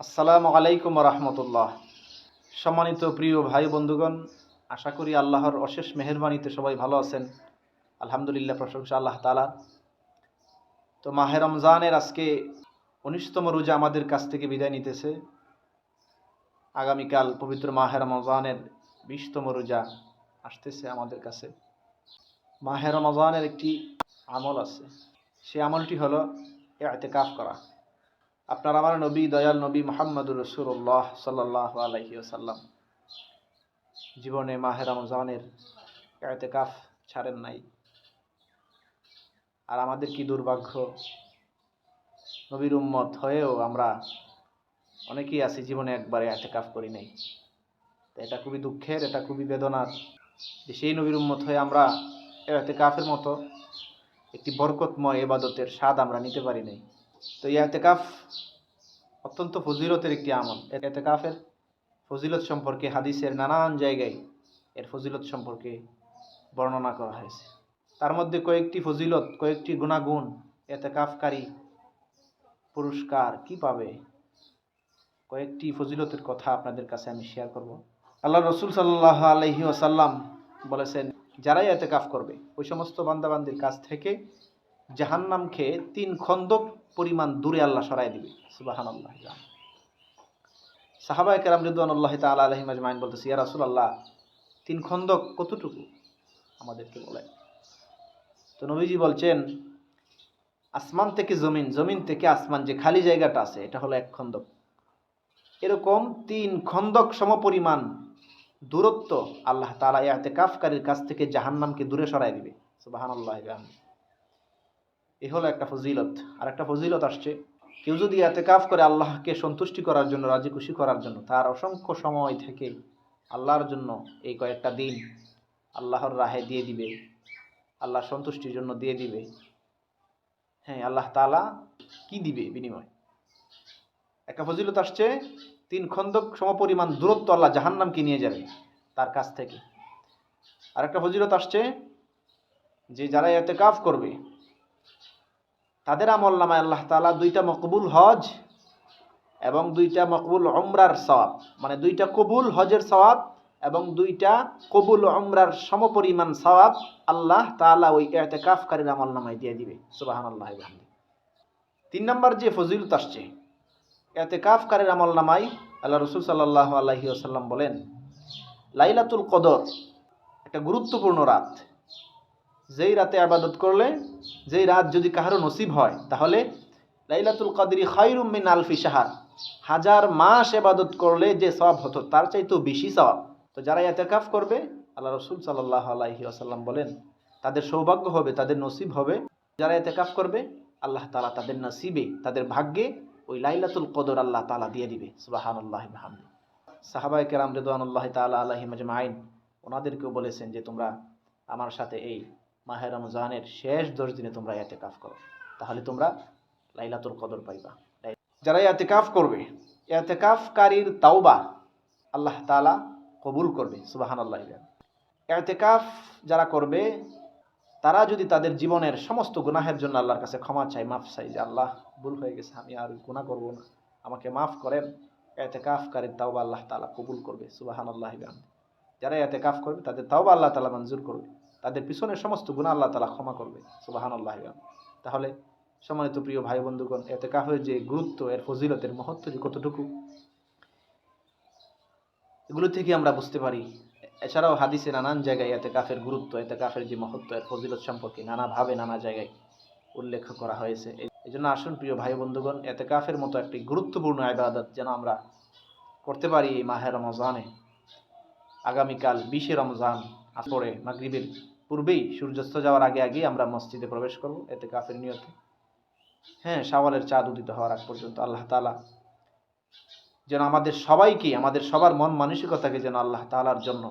আসসালামু আলাইকুম রহমতুল্লাহ। সম্মানিত প্রিয় ভাই বন্ধুগণ, আশা করি আল্লাহর অশেষ মেহেরবানিতে সবাই ভালো আছেন। আলহামদুলিল্লাহ, প্রশংসা আল্লাহ তাআলা। তো মাহে রমজানের আজকে ১৯তম রোজা আমাদের কাছ থেকে বিদায় নিতেছে। আগামীকাল পবিত্র মাহে রমজানের ২০তম রোজা আসতেছে আমাদের কাছে। মাহে রমজানের একটি আমল আছে, সেই আমলটি হলো ইতিকাফ করা। আপনার আমার নবী, দয়াল নবী মুহাম্মদুর রাসূলুল্লাহ সাল্লাল্লাহু আলাইহি ওয়াসাল্লাম জীবনে মাহে রমজানের ইতিকাফ ছাড়েন নাই। আর আমাদের কি দুর্ভাগ্য, নবীর উম্মত হয়েও আমরা অনেকেই আছি জীবনে একবারে ইতিকাফ করি নাই। তো এটা খুবই দুঃখের, এটা খুবই বেদনার যে সেই নবীর উম্মত হয়ে আমরা ইতিকাফের মতো একটি বরকতময় ইবাদতের স্বাদ আমরা নিতে পারি নাই। তো ইতিকাফ অত্যন্ত ফজিলতের একটি আমল। ইতিকাফের ফজিলত সম্পর্কে হাদিসের নানান জায়গায় এর ফজিলত সম্পর্কে বর্ণনা করা হয়েছে। তার মধ্যে কয়েকটি ফজিলত, কয়েকটি গুণাগুণ, ইতিকাফকারী পুরস্কার কি পাবে, কয়েকটি ফজিলতের কথা আপনাদের কাছে আমি শেয়ার করব। আল্লাহ রসুল সাল্লাল্লাহু আলাইহি ওয়াসাল্লাম বলেছেন, যারাই ইতিকাফ করবে ওই সমস্ত বান্দাবান্দির কাছ থেকে জাহান্নামকে ৩ খন্দক পরিমাণ দূরে আল্লাহ সরাই দিবে। সুবহানাল্লাহ। সাহাবায়ে কেরাম রিদওয়ানুল্লাহি তাআলা আলাইহিম আজমাইন বলতেছে, ইয়া রাসূলুল্লাহ, ৩ খন্দক কতটুকু আমাদেরকে বলেন। তো নবীজি বলছেন, আসমান থেকে জমিন, জমিন থেকে আসমান, যে খালি জায়গাটা আছে এটা হলো ১ খন্দক। এরকম ৩ খন্দক সমপরিমাণ দূরত্ব আল্লাহ তাআলা ইতিকাফকারীর কাছ থেকে জাহান্নামকে দূরে সরাই দিবে। সুবহানাল্লাহ। এই হলো একটা ফজিলত। আর একটা ফজিলত আসছে, কেউ যদি ইতিকাফ করে আল্লাহকে সন্তুষ্টি করার জন্য, রাজি খুশি করার জন্য, তার অসংখ্য সময় থেকে আল্লাহর জন্য এই কয়েকটা দিন আল্লাহর রাহে দিয়ে দিবে, আল্লাহর সন্তুষ্টির জন্য দিয়ে দিবে। হ্যাঁ, আল্লাহ তাআলা কি দিবে বিনিময়? একটা ফজিলত আসছে, ৩ খন্দক সমপরিমাণ দূরত্ব আল্লাহ জাহান্নামকে নিয়ে যাবে তার কাছ থেকে। আর একটা ফজিলত আসছে যে যারা ইতিকাফ করবে তাদের আমলনামায় আল্লাহ তাআলা ২টা মকবুল হজ এবং 2টা মকবুল উমরার সওয়াব, মানে 2টা কবুল হজের সওয়াব এবং 2টা কবুল উমরার সমপরিমাণ সওয়াব আল্লাহ তাআলা ওই ইতিকাফকারীর আমলনামায় দিয়ে দিবে। সুবহানাল্লাহ। ৩ নম্বর যে ফজিলত আসছে, ইতিকাফকারীর আমলনামায় আল্লাহ রাসূল সাল্লাল্লাহু আলাইহি ওয়াসাল্লাম বলেন, লাইলাতুল কদর একটা গুরুত্বপূর্ণ রাত। যেই রাতে ইবাদত করলে, যেই রাত যদি কারো নসিব হয়, তাহলে লাইলাতুল কদরি খায়রুম মিন আলফি শাহর, 1000 মাস ইবাদত করলে যে সওয়াব হতো তার চাইতেও বেশি সওয়াব। তো যারা ইতিকাফ করবে, আল্লাহ রাসূল সাল্লাল্লাহু আলাইহি ওয়াসাল্লাম বলেন, তাদের সৌভাগ্য হবে, তাদের নসিব হবে। যারা ইতিকাফ করবে আল্লাহ তাআলা তাদের নসিবে, তাদের ভাগ্যে ওই লাইলাতুল কদর আল্লাহ তাআলা দিয়ে দিবে। সুবহানাল্লাহি ওয়া বিহামদিহি। সাহাবায়ে কেরাম রিদওয়ানুল্লাহি তাআলা আলাইহিম আজমাইন ওনাদেরকেও বলেছেন যে তোমরা আমার সাথে এই মাহে রমজানের শেষ 10 দিনে তোমরা ইতিকাফ করো, তাহলে তোমরা লাইলাতুল কদর পাইবা। যারা ইতিকাফ করবে, ইতিকাফকারীর তাওবা আল্লাহ তাআলা কবুল করবে। সুবহানাল্লাহ। ইতিকাফ যারা করবে তারা যদি তাদের জীবনের সমস্ত গুনাহের জন্য আল্লাহর কাছে ক্ষমা চায়, মাফ চায়, যে আল্লাহ ভুল হয়ে গেছে, আমি আর গুনাহ করব না, আমাকে মাফ করেন, ইতিকাফকারীর তাওবা আল্লাহ তাআলা কবুল করবে। সুবহানাল্লাহ। যারা ইতিকাফ করবে তাদের তাওবা আল্লাহ তাআলা মঞ্জুর করবে, তাদের পিছনের সমস্ত গুনাহ আল্লাহ তাআলা ক্ষমা করবে। সুবহানাল্লাহ। তাহলে সম্মানিত প্রিয় ভাই বন্ধুগণ, ইতিকাফের যে গুরুত্ব, এর ফজিলতের মহত্ব যে কতটুকু, এগুলো থেকে আমরা বুঝতে পারি। এছাড়াও হাদিসে নানান জায়গায় ইতিকাফের গুরুত্ব, ইতিকাফের যে মহত্ব, এর ফজিলত সম্পর্কে নানাভাবে নানা জায়গায় উল্লেখ করা হয়েছে। এই জন্য আসুন প্রিয় ভাই বন্ধুগণ, ইতিকাফের মতো একটি গুরুত্বপূর্ণ ইবাদত যেন আমরা করতে পারি এই মাহে রমজানে। আগামীকাল 20শে রমজান পরে মাগরিবের পূর্বেই, সূর্যাস্ত যাওয়ার আগে আগেই আমরা মসজিদে প্রবেশ করব ইতিকাফের নিয়তে। হ্যাঁ, শাওয়ালের চাঁদ উদিত হওয়ার আগ পর্যন্ত আল্লাহ তাআলা যেন আমাদের সবাইকে, আমাদের সবার মন মানসিকতাকে যেন আল্লাহ তাআলার জন্য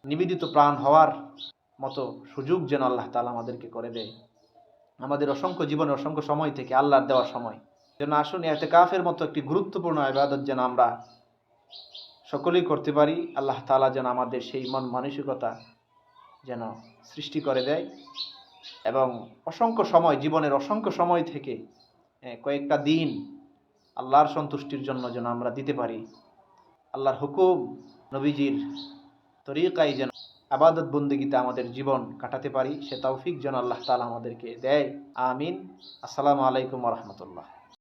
নিবেদিত প্রাণ হওয়ার মতো সুযোগ যেন আল্লাহ তাআলা আমাদেরকে করে দেয়। আমাদের অসংখ্য জীবনে অসংখ্য সময় থেকে আল্লাহর দেওয়া সময় যেন আসুন ইতিকাফের মতো একটি গুরুত্বপূর্ণ ইবাদত যেন আমরা সকলেই করতে পারি। আল্লাহ তাআলা যেন আমাদের সেই মন মানসিকতা যেন সৃষ্টি করে দেয় এবং অসংখ্য সময়, জীবনের অসংখ্য সময় থেকে কয়েকটা দিন আল্লাহর সন্তুষ্টির জন্য যেন আমরা দিতে পারি, আল্লাহর হুকুম নবীজির তরিকায় যেন আবাদত বন্দেগীতে আমাদের জীবন কাটাতে পারি, সে তৌফিক যেন আল্লাহ তাআলা আমাদেরকে দেয়। আমিন। আসসালামু আলাইকুম ওয়া রাহমাতুল্লাহ।